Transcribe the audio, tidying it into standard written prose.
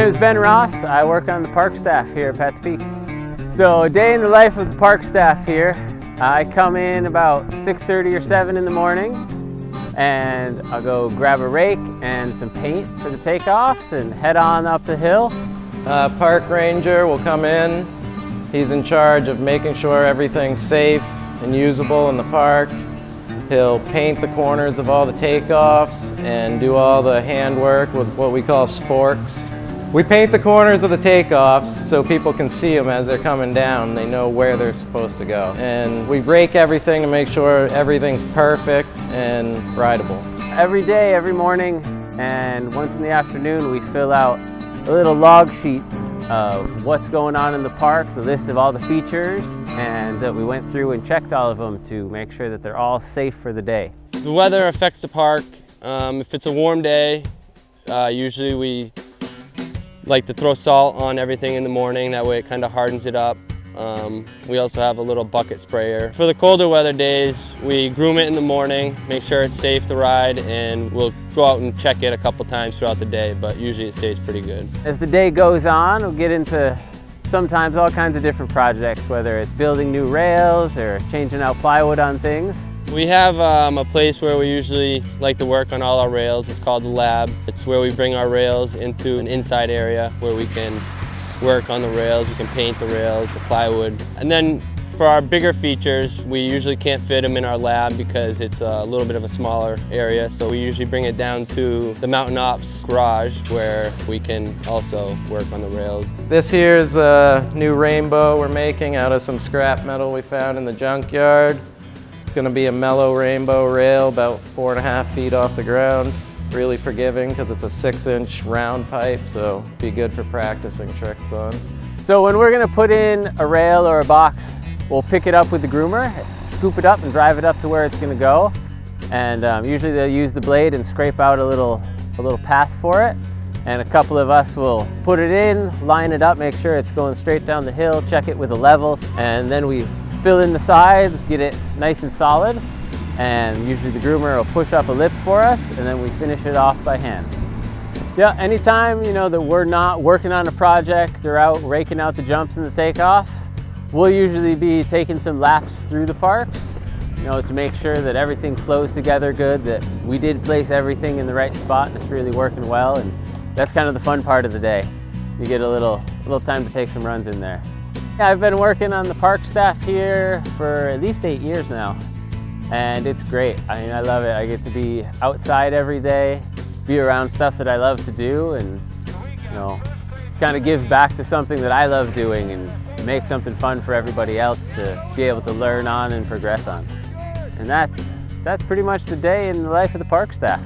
name is Ben Ross. I work on the park staff here at Pat's Peak. So a day in the life of the park staff here. I come in about 6:30 or 7 in the morning, and I'll go grab a rake and some paint for the takeoffs and head on up the hill. Park ranger will come in. He's in charge of making sure everything's safe and usable in the park. He'll paint the corners of all the takeoffs and do all the handwork with what we call sporks. We paint the corners of the takeoffs so people can see them as they're coming down. They know where they're supposed to go. And we rake everything to make sure everything's perfect and rideable. Every day, every morning, and once in the afternoon, we fill out a little log sheet of what's going on in the park, the list of all the features, and that we went through and checked all of them to make sure that they're all safe for the day. The weather affects the park. If it's a warm day, usually we like to throw salt on everything in the morning. That way it kind of hardens it up. We also have a little bucket sprayer. For the colder weather days, we groom it in the morning, make sure it's safe to ride, and we'll go out and check it a couple times throughout the day, but usually it stays pretty good. As the day goes on, we'll get into sometimes all kinds of different projects, whether it's building new rails or changing out plywood on things. We have a place where we usually like to work on all our rails. It's called the lab. It's where we bring our rails into an inside area where we can work on the rails, we can paint the rails, the plywood. And then for our bigger features, we usually can't fit them in our lab because it's a little bit of a smaller area. So we usually bring it down to the Mountain Ops garage where we can also work on the rails. This here's a new rainbow we're making out of some scrap metal we found in the junkyard. It's going to be a mellow rainbow rail about 4.5 feet off the ground. Really forgiving because it's a 6-inch round pipe, so be good for practicing tricks on. So when we're going to put in a rail or a box, we'll pick it up with the groomer, scoop it up and drive it up to where it's going to go. And usually they'll use the blade and scrape out a little path for it. And a couple of us will put it in, line it up, make sure it's going straight down the hill, check it with a level, and then we fill in the sides, get it nice and solid, and usually the groomer will push up a lip for us, and then we finish it off by hand. Yeah, anytime that we're not working on a project or out raking out the jumps and the takeoffs, we'll usually be taking some laps through the parks, to make sure that everything flows together good, that we did place everything in the right spot and it's really working well, and that's kind of the fun part of the day. You get a little time to take some runs in there. Yeah, I've been working on the park staff here for at least 8 years now, and it's great. I mean, I love it. I get to be outside every day, be around stuff that I love to do, and kind of give back to something that I love doing and make something fun for everybody else to be able to learn on and progress on. And that's pretty much the day in the life of the park staff.